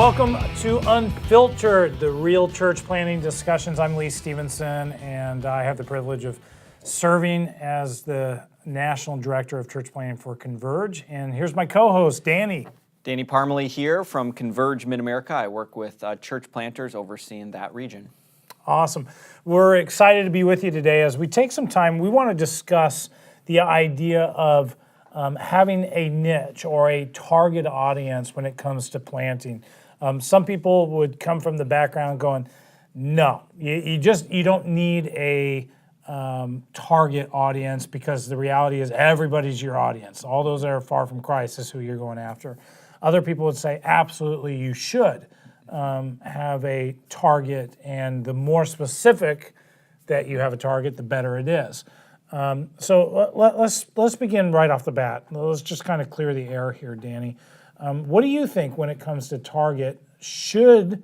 Welcome to Unfiltered, the real church planning discussions. I'm Stephenson, and I have the privilege of serving as the National Director of Church Planning for Converge. And here's my co-host, Danny. Danny Parmelee here from Converge Mid-America. I work with church planters overseeing that region. Awesome. We're excited to be with you today. As we take some time, we want to discuss the idea of having a niche or a target audience when it comes to planting. Some people would come from the background going, no, you don't need a target audience, because the reality is everybody's your audience. All those that are far from Christ is who you're going after. Other people would say, absolutely, you should have a target, and the more specific that you have a target, the better it is. So let's begin right off the bat. Let's just kind of clear the air here, Danny. What do you think when it comes to target? Should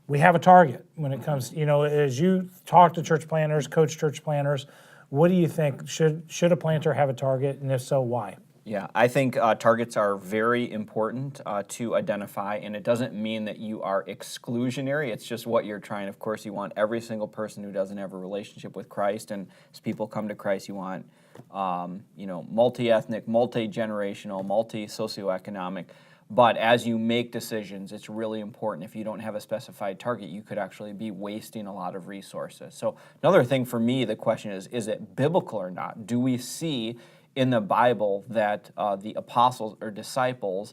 we have a target when it comes, as you talk to church planners, coach church planners, what do you think? Should a planter have a target, and if so, why? Yeah, I think targets are very important to identify, and it doesn't mean that you are exclusionary. It's just what you're trying. Of course, you want every single person who doesn't have a relationship with Christ, and as people come to Christ, you want multi-ethnic, multi-generational, multi-socioeconomic. But as you make decisions, it's really important. If you don't have a specified target, you could actually be wasting a lot of resources. So another thing for me, the question is it biblical or not? Do we see in the Bible that the apostles or disciples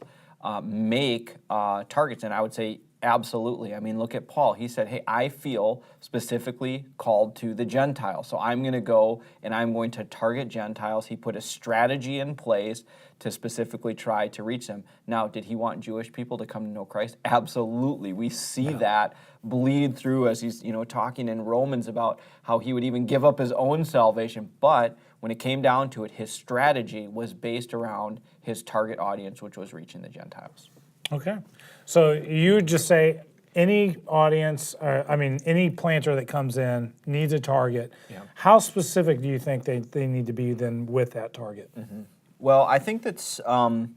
make targets? And I would say absolutely. I mean, look at Paul. He said, hey, I feel specifically called to the Gentiles, so I'm going to go and I'm going to target Gentiles. He put a strategy in place to specifically try to reach them. Now, did he want Jewish people to come to know Christ? Absolutely. We see that bleed through as he's talking in Romans about how he would even give up his own salvation. But when it came down to it, his strategy was based around his target audience, which was reaching the Gentiles. Okay. So you just say any audience, any planter that comes in needs a target. Yeah. How specific do you think they need to be then with that target? Mm-hmm. Well, I think that's. I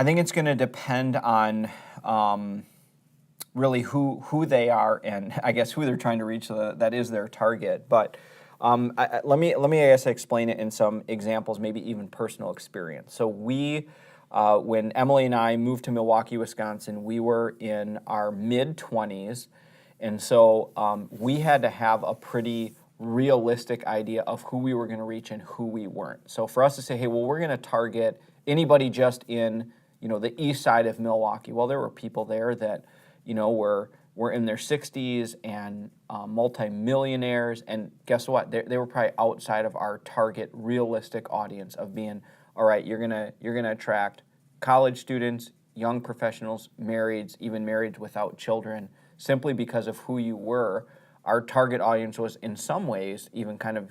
think it's going to depend on really who they are, and I guess who they're trying to reach. So that is their target. But let me I guess explain it in some examples, maybe even personal experience. So when Emily and I moved to Milwaukee, Wisconsin, we were in our mid-20s, and so we had to have a pretty realistic idea of who we were going to reach and who we weren't. So for us to say, hey, well, we're going to target anybody just in the east side of Milwaukee. Well, there were people there that were in their 60s and multimillionaires, and guess what? They were probably outside of our target realistic audience of being, all right, you're gonna attract college students, young professionals, marrieds, even marrieds without children, simply because of who you were. Our target audience was in some ways even kind of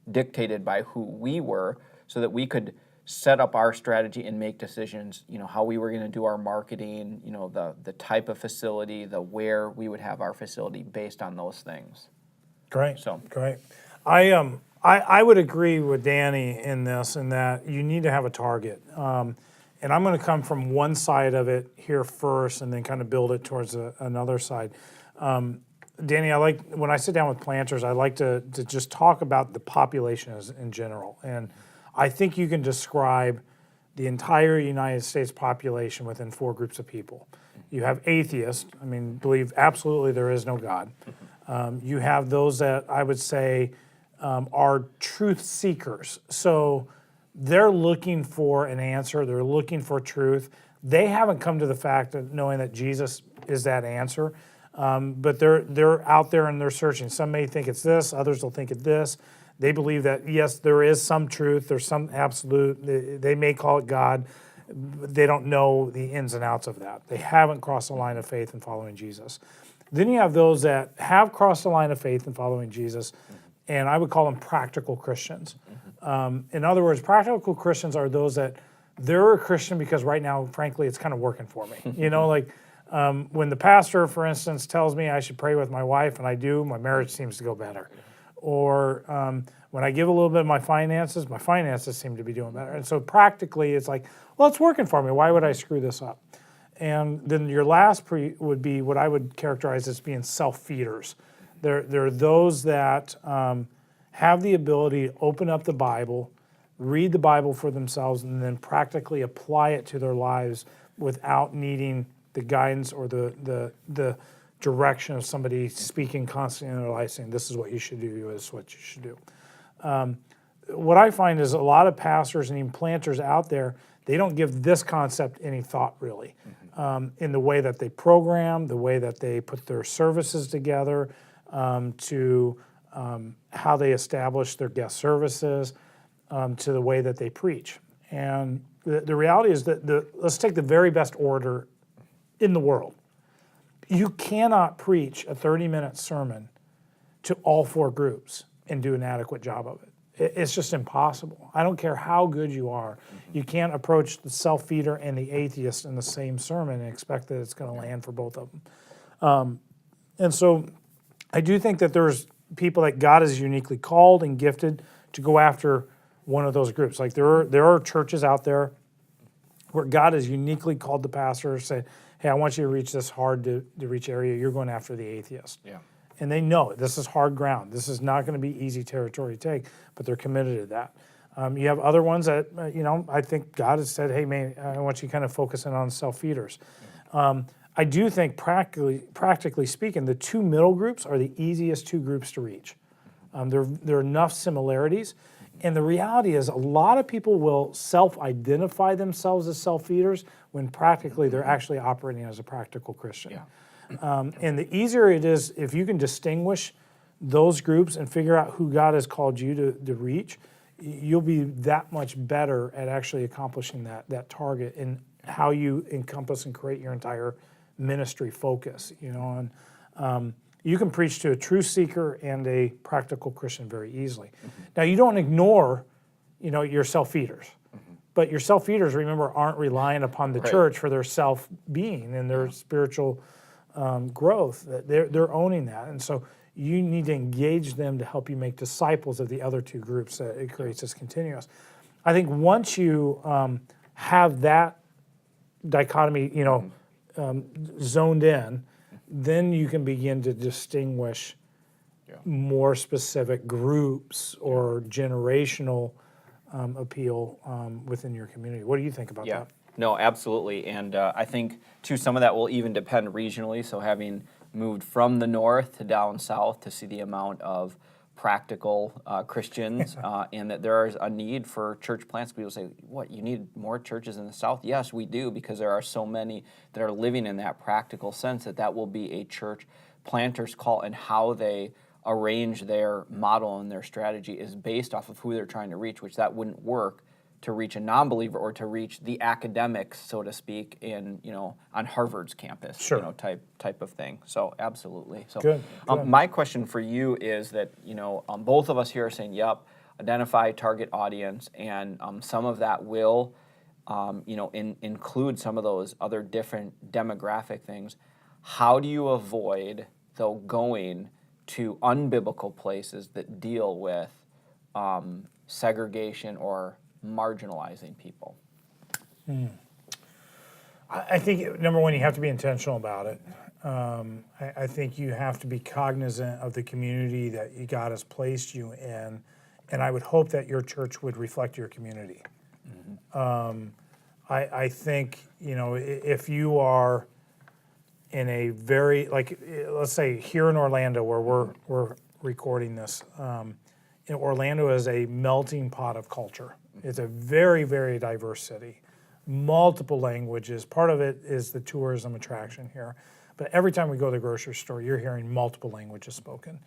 dictated by who we were, so that we could set up our strategy and make decisions, how we were going to do our marketing, the type of facility, where we would have our facility based on those things. Great. Great. I would agree with Danny in this, in that you need to have a target. And I'm going to come from one side of it here first and then kind of build it towards another side. Danny, when I sit down with planters, I like to just talk about the population in general. And I think you can describe the entire United States population within four groups of people. You have atheists, believe absolutely there is no God. You have those that I would say are truth seekers. So they're looking for an answer. They're looking for truth. They haven't come to the fact of knowing that Jesus is that answer. But they're out there and they're searching. Some may think it's this, others will think it's this. They believe that, yes, there is some truth, there's some absolute, they may call it God, they don't know the ins and outs of that. They haven't crossed the line of faith in following Jesus. Then you have those that have crossed the line of faith in following Jesus, and I would call them practical Christians. In other words, practical Christians are those that they're a Christian because right now, frankly, it's kind of working for me. When the pastor, for instance, tells me I should pray with my wife, and I do, my marriage seems to go better. Or when I give a little bit of my finances seem to be doing better. And so practically, it's like, well, it's working for me. Why would I screw this up? And then your last would be what I would characterize as being self-feeders. They're those that have the ability to open up the Bible, read the Bible for themselves, and then practically apply it to their lives without needing the guidance or the direction of somebody speaking constantly in their life saying, this is what you should do, this is what you should do. What I find is a lot of pastors and even planters out there, they don't give this concept any thought really. In the way that they program, the way that they put their services together, to how they establish their guest services, to the way that they preach. And the reality is that let's take the very best orator in the world. You cannot preach a 30-minute sermon to all 4 groups and do an adequate job of it. It's just impossible. I don't care how good you are. You can't approach the self-feeder and the atheist in the same sermon and expect that it's going to land for both of them. And so I do think that there's people that God has uniquely called and gifted to go after one of those groups. Like there are churches out there where God has uniquely called the pastor, say, hey, I want you to reach this hard to reach area. You're going after the atheist. Yeah. And they know it. This is hard ground. This is not going to be easy territory to take, but they're committed to that. You have other ones that, I think God has said, hey, man, I want you kind of focusing on self-feeders. I do think practically speaking, the 2 middle groups are the easiest 2 groups to reach. There are enough similarities. And the reality is a lot of people will self-identify themselves as self-feeders when practically they're actually operating as a practical Christian. Yeah. And the easier it is, if you can distinguish those groups and figure out who God has called you to reach, you'll be that much better at actually accomplishing that target and how you encompass and create your entire ministry focus. And you can preach to a truth seeker and a practical Christian very easily. Now, you don't ignore, your self-feeders. But your self-feeders, remember, aren't relying upon the church for their self-being and their spiritual growth. They're owning that. And so you need to engage them to help you make disciples of the other 2 groups. It creates this continuous. I think once you have that dichotomy, zoned in, then you can begin to distinguish more specific groups or generational appeal within your community. What do you think about that? No, absolutely. And I think, too, some of that will even depend regionally. So having moved from the north to down south to see the amount of practical Christians and that there is a need for church plants. People say, what, you need more churches in the south? Yes, we do, because there are so many that are living in that practical sense that will be a church planter's call, and how they arrange their model and their strategy is based off of who they're trying to reach, which that wouldn't work to reach a non-believer or to reach the academics, so to speak, in on Harvard's campus, type of thing. So absolutely. So good. My question for you is that both of us here are saying, yep, identify target audience, and some of that will include some of those other different demographic things. How do you avoid though going to unbiblical places that deal with segregation or marginalizing people? I think, number one, you have to be intentional about it. I think you have to be cognizant of the community that God has placed you in, and I would hope that your church would reflect your community. I think, if you are in a very, let's say here in Orlando where we're recording this, Orlando is a melting pot of culture. It's a very, very diverse city, multiple languages. Part of it is the tourism attraction here. But every time we go to the grocery store, you're hearing multiple languages spoken.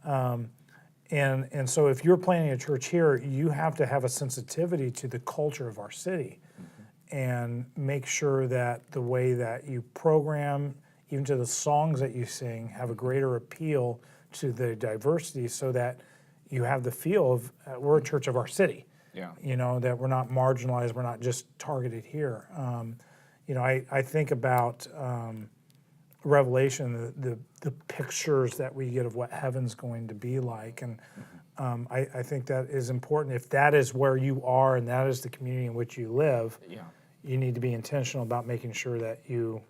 And so if you're planning a church here, you have to have a sensitivity to the culture of our city and make sure that the way that you program, even to the songs that you sing, have a greater appeal to the diversity so that you have the feel of we're a church of our city. That we're not marginalized, we're not just targeted here. I think about Revelation, the pictures that we get of what heaven's going to be like, and I think that is important. If that is where you are and that is the community in which you live, you need to be intentional about making sure that you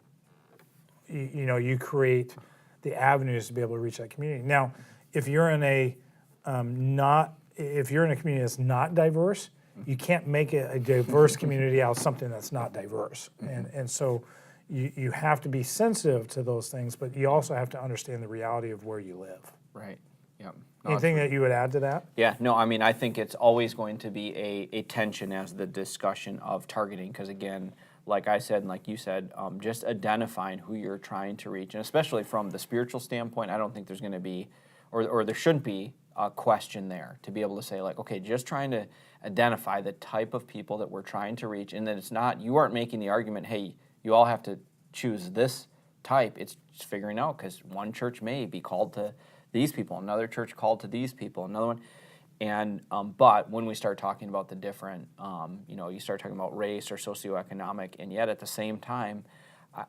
create the avenues to be able to reach that community. Now, if you're in a community that's not diverse, you can't make a diverse community out of something that's not diverse. And so you have to be sensitive to those things, but you also have to understand the reality of where you live. Right. Yeah. No, Anything that you would add to that? Yeah, no, I mean, I think it's always going to be a tension as the discussion of targeting, because again, like I said and like you said, just identifying who you're trying to reach, and especially from the spiritual standpoint, I don't think there's going to be, or there shouldn't be a question there to be able to say like, okay, just trying to identify the type of people that we're trying to reach, and that it's not, you aren't making the argument, hey, you all have to choose this type. It's just figuring out, because one church may be called to these people, another church called to these people, another one. And but when we start talking about the different, you start talking about race or socioeconomic, and yet at the same time,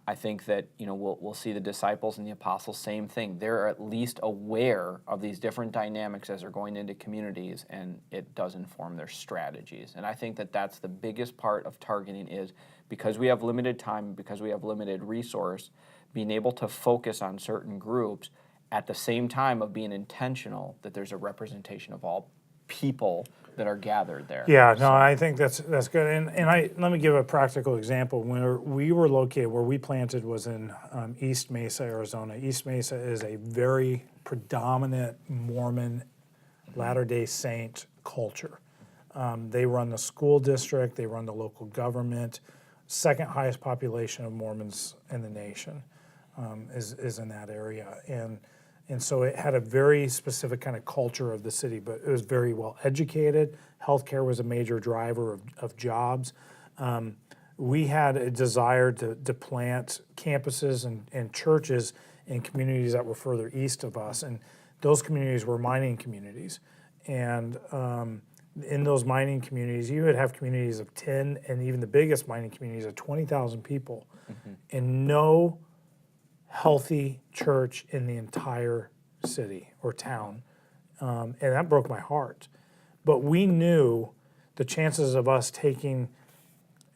I think that we'll see the disciples and the apostles, same thing. They're at least aware of these different dynamics as they're going into communities, and it does inform their strategies. And I think that that's the biggest part of targeting, is because we have limited time, because we have limited resource, being able to focus on certain groups at the same time of being intentional that there's a representation of all people that are gathered there. Yeah, no, I think that's good. And let me give a practical example. When we were located, where we planted was in East Mesa, Arizona. East Mesa is a very predominant Mormon Latter-day Saint culture. They run the school district, they run the local government. Second highest population of Mormons in the nation is in that area. And so it had a very specific kind of culture of the city, but it was very well educated. Healthcare was a major driver of jobs. We had a desire to plant campuses and churches in communities that were further east of us, and those communities were mining communities. And in those mining communities, you would have communities of 10, and even the biggest mining communities of 20,000 people, and no healthy church in the entire city or town, and that broke my heart. But we knew the chances of us taking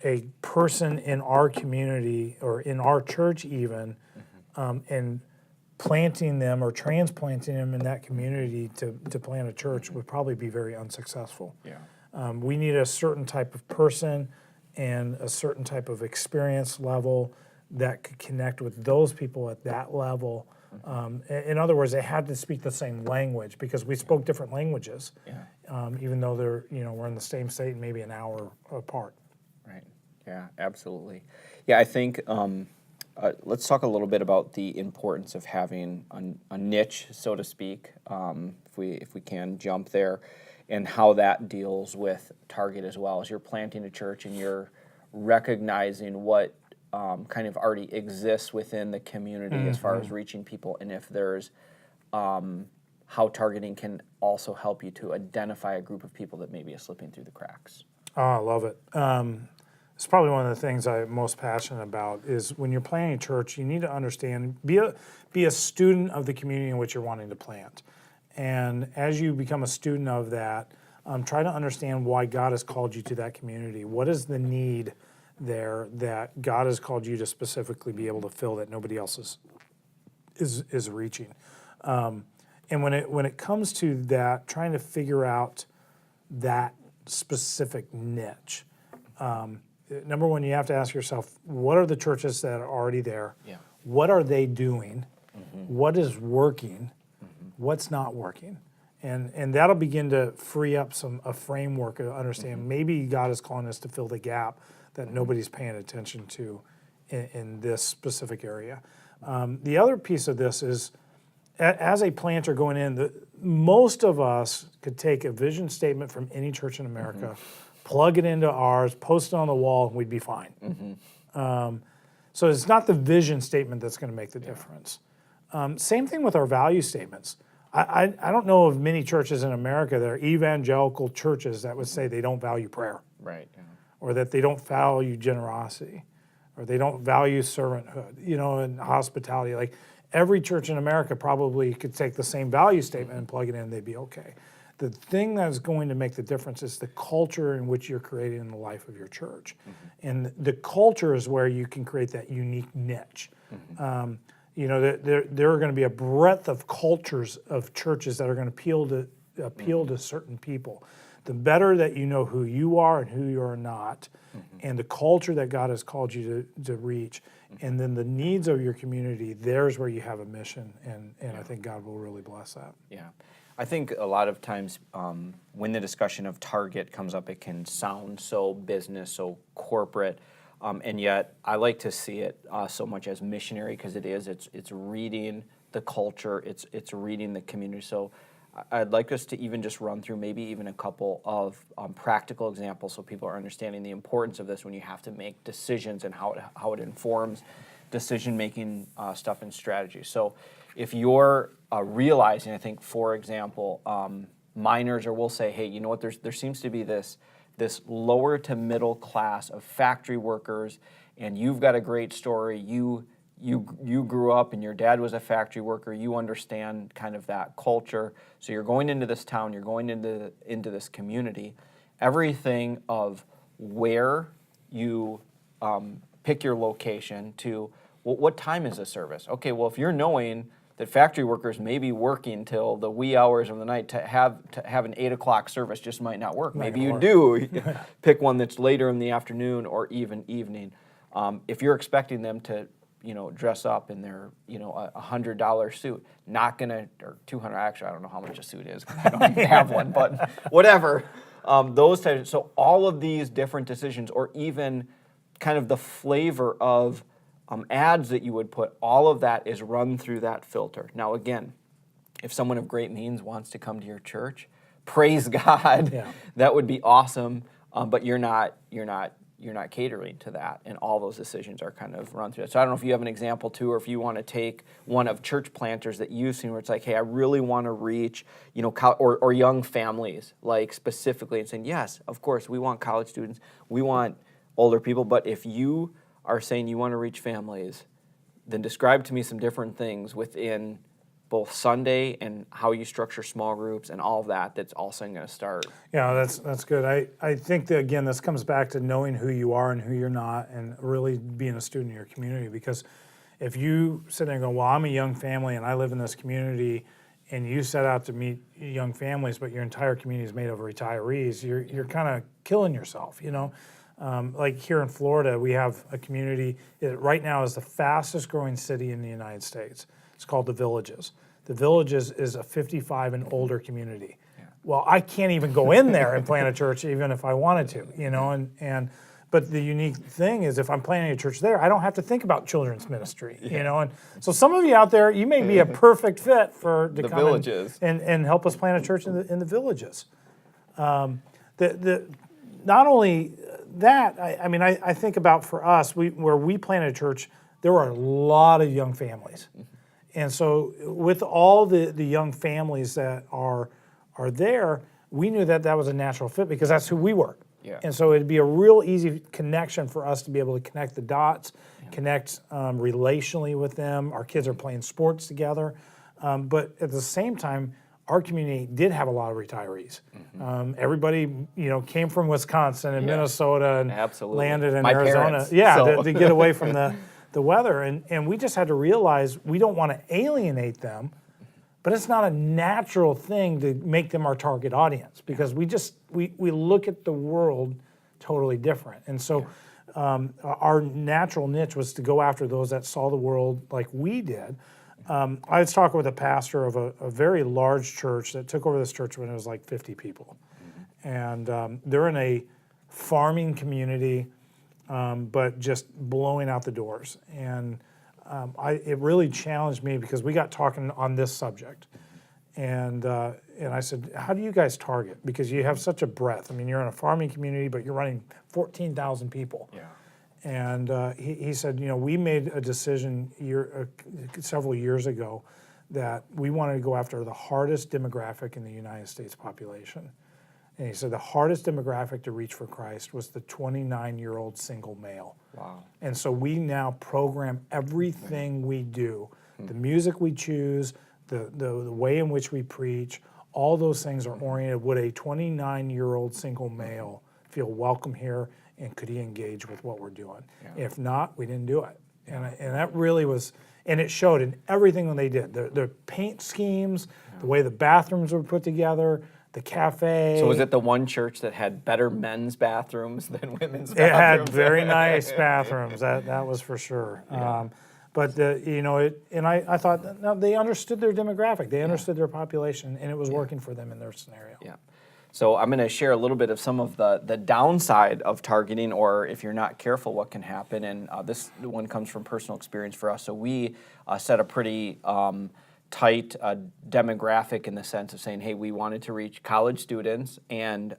a person in our community or in our church even, and planting them or transplanting them in that community to plant a church would probably be very unsuccessful. Yeah. We need a certain type of person and a certain type of experience level that could connect with those people at that level. In other words, they had to speak the same language, because we spoke different languages, even though we're in the same state and maybe an hour apart. Right. Yeah, absolutely. Yeah, I think let's talk a little bit about the importance of having a niche, so to speak, if we can jump there, and how that deals with target as well. As you're planting a church and you're recognizing what kind of already exists within the community as far as reaching people, and if there's how targeting can also help you to identify a group of people that maybe is slipping through the cracks. Oh, I love it. It's probably one of the things I'm most passionate about is when you're planting a church, you need to understand, be a student of the community in which you're wanting to plant. And as you become a student of that, try to understand why God has called you to that community. What is the need there that God has called you to specifically be able to fill that nobody else is reaching? And when it comes to that, trying to figure out that specific niche, number one, you have to ask yourself, what are the churches that are already there? Yeah. What are they doing? What is working? What's not working? And that'll begin to free up a framework to understand maybe God is calling us to fill the gap that nobody's paying attention to in this specific area. The other piece of this is, as a planter going in, most of us could take a vision statement from any church in America, plug it into ours, post it on the wall, and we'd be fine. So it's not the vision statement that's going to make the difference. Same thing with our value statements. I don't know of many churches in America that are evangelical churches that would say they don't value prayer. Right. Yeah. Or that they don't value generosity, or they don't value servanthood, and hospitality. Like, every church in America probably could take the same value statement and plug it in, they'd be okay. The thing that's going to make the difference is the culture in which you're creating in the life of your church. And the culture is where you can create that unique niche. You know, there are going to be a breadth of cultures of churches that are going to appeal to certain people. The better that you know who you are and who you are not, and the culture that God has called you to reach, and then the needs of your community, there's where you have a mission, and I think God will really bless that. Yeah. I think a lot of times when the discussion of target comes up, it can sound so business, so corporate, and yet I like to see it so much as missionary, because it is. It's reading the culture, it's reading the community. So I'd like us to even just run through maybe even a couple of practical examples so people are understanding the importance of this when you have to make decisions and how it informs decision-making stuff and strategy. So if you're realizing, I think, for example, minors, or we'll say, hey, you know what, there seems to be this lower to middle class of factory workers, and you've got a great story. You grew up and your dad was a factory worker. You understand kind of that culture. So you're going into this town, you're going into this community. Everything of where you pick your location to, well, what time is the service? Okay, well, if you're knowing that factory workers may be working till the wee hours of the night, to have an 8 o'clock service just might not work. Maybe you do pick one that's later in the afternoon or even evening. If you're expecting them to, dress up in their, $100 suit, not gonna, or 200. Actually, I don't know how much a suit is. I don't even have one, but whatever. Those types. So all of these different decisions, or even kind of the flavor of ads that you would put, all of that is run through that filter. Now, again, if someone of great means wants to come to your church, praise God. Yeah. That would be awesome. But you're not catering to that, and all those decisions are kind of run through it. So I don't know if you have an example too, or if you want to take one of church planters that you've seen where it's like, hey, I really want to reach, or young families, like specifically, and saying, yes, of course, we want college students, we want older people, but if you are saying you want to reach families, then describe to me some different things within both Sunday and how you structure small groups and all of that that's also going to start. Yeah, that's good. I think that, again, this comes back to knowing who you are and who you're not, and really being a student in your community. Because if you sit there and go, well, I'm a young family and I live in this community, and you set out to meet young families, but your entire community is made of retirees, you're kind of killing yourself, Like here in Florida, we have a community. It right now is the fastest growing city in the United States. It's called The Villages. The Villages is a 55 and older community. Yeah. Well, I can't even go in there and plant a church even if I wanted to, but the unique thing is if I'm planting a church there, I don't have to think about children's ministry, and so some of you out there, you may be a perfect fit to the come Villages and help us plant a church in the Villages. Not only that, I think about for us, where we planted a church, there were a lot of young families. And so with all the young families that are there, we knew that was a natural fit because that's who we were. Yeah. And so it'd be a real easy connection for us to be able to connect the dots, connect relationally with them. Our kids are playing sports together. But at the same time, our community did have a lot of retirees. Mm-hmm. Everybody, came from Wisconsin and Minnesota and landed in Arizona. Parents, to get away from the weather. And we just had to realize we don't want to alienate them, but it's not a natural thing to make them our target audience, because we look at the world totally different. And so our natural niche was to go after those that saw the world like we did. I was talking with a pastor of a very large church that took over this church when it was like 50 people. Mm-hmm. And they're in a farming community, but just blowing out the doors. And it really challenged me because we got talking on this subject. And I said, how do you guys target? Because you have such a breadth. You're in a farming community, but you're running 14,000 people. Yeah. And he said, we made a decision several years ago that we wanted to go after the hardest demographic in the United States population. And he said the hardest demographic to reach for Christ was the 29-year-old single male. Wow. And so we now program everything we do the music we choose, the way in which we preach, all those things are oriented. Would a 29-year-old single male feel welcome here, and could he engage with what we're doing? Yeah. If not, we didn't do it. And that really was, and it showed in everything that they did. The paint schemes, the way the bathrooms were put together, the cafe. So was it the one church that had better men's bathrooms than women's It bathrooms? had very nice bathrooms, that was for sure. Yeah. But I thought, no, they understood their demographic, they understood their population, and it was working for them in their scenario. Yeah. So I'm going to share a little bit of some of the downside of targeting, or if you're not careful, what can happen. And this one comes from personal experience for us. So we set a pretty tight demographic in the sense of saying, hey, we wanted to reach college students and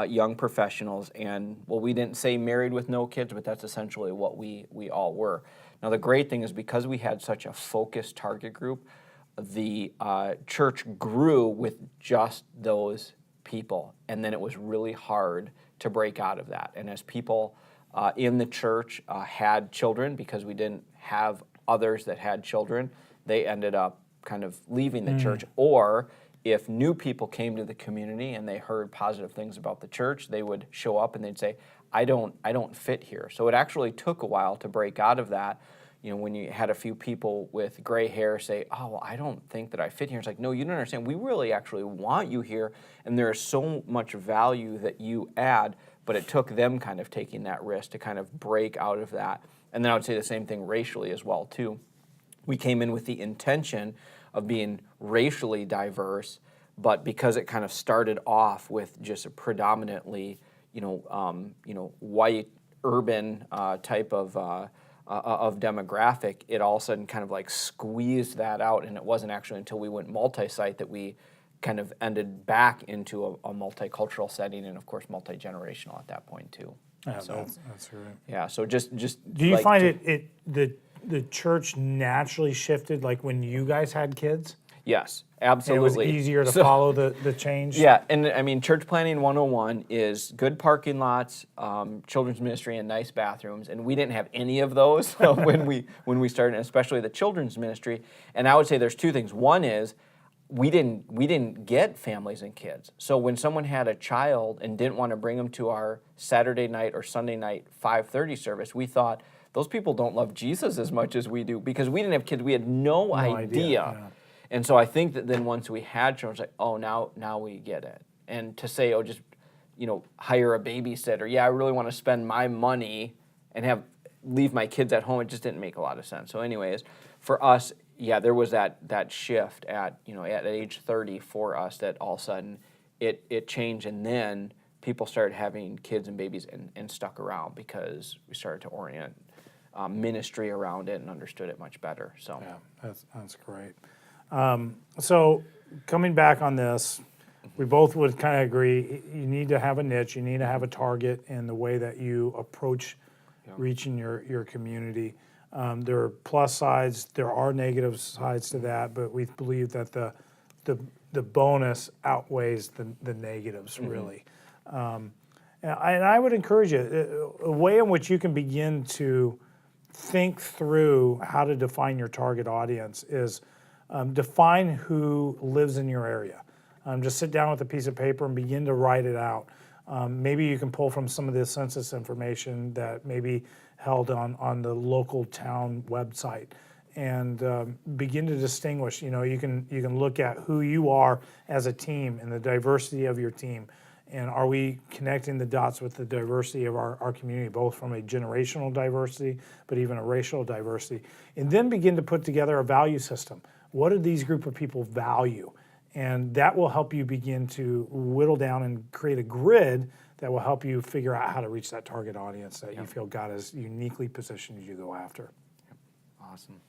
young professionals. And, well, we didn't say married with no kids, but that's essentially what we all were. Now, the great thing is because we had such a focused target group, the church grew with just those people, and then it was really hard to break out of that. And as people in the church had children, because we didn't have others that had children, they ended up kind of leaving the church. Or if new people came to the community and they heard positive things about the church, they would show up and they'd say, I don't fit here. So it actually took a while to break out of that. You know, when you had a few people with gray hair say, oh, well, I don't think that I fit here. It's like, no, you don't understand. We really actually want you here, and there is so much value that you add, but it took them kind of taking that risk to kind of break out of that. And then I would say the same thing racially as well, too. We came in with the intention of being racially diverse, but because it kind of started off with just a predominantly, white, urban type of demographic, it all of a sudden kind of like squeezed that out, and it wasn't actually until we went multi-site that we kind of ended back into a multicultural setting, and of course multi-generational at that point too. Yeah, so, that's right. Yeah, so just do you find the church naturally shifted like when you guys had kids? Yes, And absolutely. it was easier to follow the change? Yeah, and I mean, church planning 101 is good parking lots, children's ministry, and nice bathrooms. And we didn't have any of those when we started, especially the children's ministry. And I would say there's two things. One is we didn't get families and kids. So when someone had a child and didn't want to bring them to our Saturday night or Sunday night 5:30 service, we thought those people don't love Jesus as much as we do, because we didn't have kids. We had no idea. Yeah. And so I think that then once we had children, it's like, oh, now we get it. And to say, oh, just, hire a babysitter. Yeah, I really want to spend my money and leave my kids at home. It just didn't make a lot of sense. So anyways, for us, yeah, there was that shift at age 30 for us that all of a sudden it changed. And then people started having kids and babies and stuck around because we started to orient ministry around it and understood it much better. So Yeah, that's great. So coming back on this, we both would kind of agree, you need to have a niche, you need to have a target in the way that you approach reaching your community. There are plus sides, there are negative sides to that, but we believe that the bonus outweighs the negatives, really. And I would encourage you, a way in which you can begin to think through how to define your target audience is define who lives in your area. Just sit down with a piece of paper and begin to write it out. Maybe you can pull from some of the census information that may be held on the local town website, and begin to distinguish. You can look at who you are as a team and the diversity of your team. And are we connecting the dots with the diversity of our community, both from a generational diversity, but even a racial diversity? And then begin to put together a value system. What do these group of people value? And that will help you begin to whittle down and create a grid that will help you figure out how to reach that target audience that you feel God has uniquely positioned you to go after. Awesome.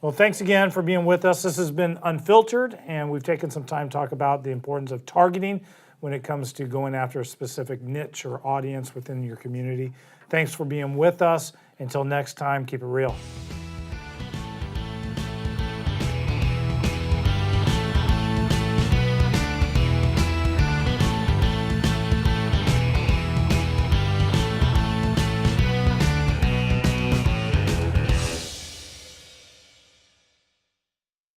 Well, thanks again for being with us. This has been Unfiltered, and we've taken some time to talk about the importance of targeting when it comes to going after a specific niche or audience within your community. Thanks for being with us. Until next time, keep it real.